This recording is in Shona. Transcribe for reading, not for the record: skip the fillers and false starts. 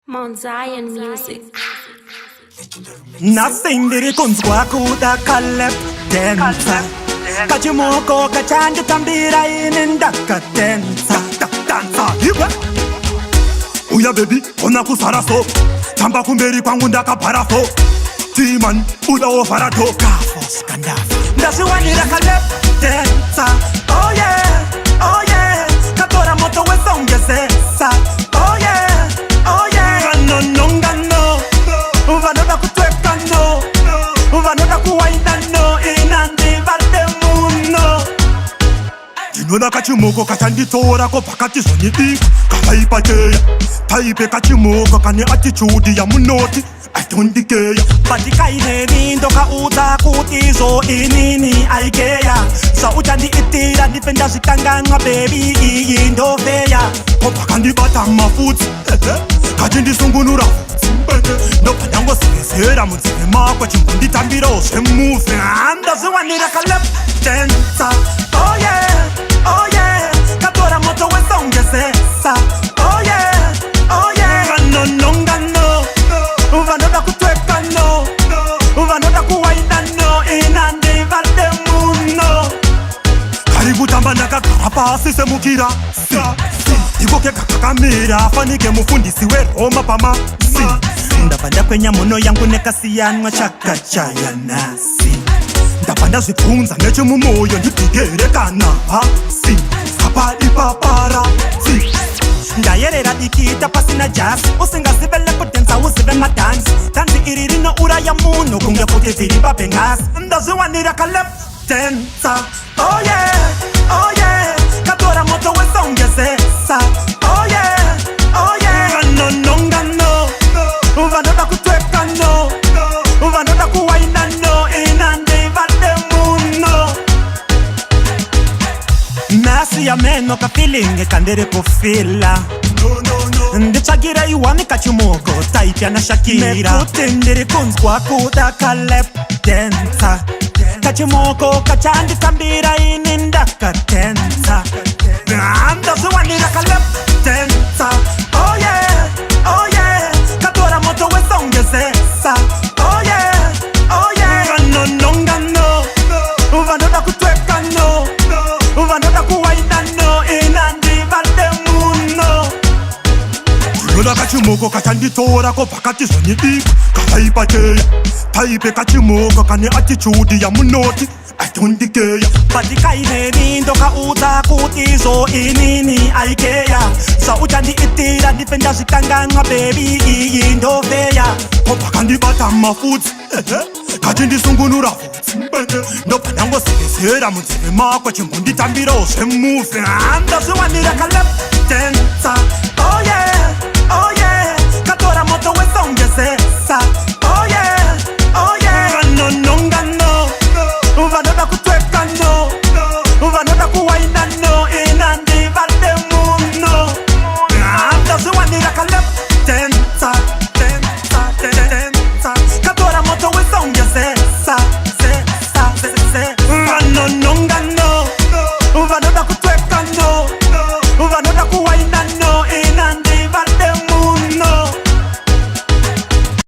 Mount Zion Music. Nasindiri kunzwa kuda kalep densa Kachimoko kachanje tambira ininda kadensa Dansa hiba Uya baby ona kusara so Tamba kumberi kwangu ndakabhara so Timan uda ofara to Kafo skandafa Ndasiwanira kalep densa Oh yeah, oh yeah Katora moto wesongezesa Oh yeah, oh yeah Ngano ngano Vanoda kutweka no Vanoda kuwaina no Inandi vade muno Ndinoda kachimoko kachanditora ko pakati zonidi Kavaipateya Taipe kachimoko kane attitude ya munoti Atondikeya Patikaine nindo kauta kutizo inini aikeya Sa uchandi itira difenda zikanganga baby iyi ndo feya Ko pakandibata mafuti Kachindisungunura Ndopandango sikezera mudzime makwa chimbonditambira zvemuve Ndaziwanira kalep densa Oh yeah, oh yeah Katora moto wesongezesa Oh yeah, oh yeah Ngano ngano Vanoda kutweka no Vanoda kuwaina no Inandi vade muno Karikutamba ndakagara pasi semukira Ikoke kakakamira afanike mufundisi weroma pamasi Ndapanda kwenya muno yangu nekasiyanwa chakachaya nasi Ndapanda zvibvunza nechemumoyo ndidigere kana hasi Sapadi paparazzi Ndayerera dikita pasina jazz Usingazive lepo densa uzive madansi Dansi iri rinouraya munhu kunge kuti dziri papengasi Ndaziwanira kalep densa Oh yeah, oh yeah Katora moto wesongezesa Oh yeah, oh yeah Ngano ngano Vanoda kutweka no Vanoda kuwaina no Inandi vade muno Nasi ya meno ka feeling kandere kufila Nditsvagira iwani kachimoko taipya na Shakira Nekuti ndiri kunzwa kuda kalep densa Kachimoko kachanditambira ini ndakadensa Ndaziwanira kalep densa Oh yeah, oh yeah Katora moto wesongezesa Oh yeah, oh yeah Ngano ngano Vanoda kutweka no Vanoda kuwaina no Inandi vade muno Ndinoda kachimoko kachanditora ko pakati zonidi Kavaipateya Taipe kachimoko kane attitude ya munoti Atondikeya Patikaine nindo kauta kutizo inini aikeya Sa uchandi itira difenda zikanganga baby iyi ndo feya Ko pakandibata mafuti Kachindisungunura futi Ndopandango sikezera mudzime makwa chimbonditambira zvemuve Ndaziwanira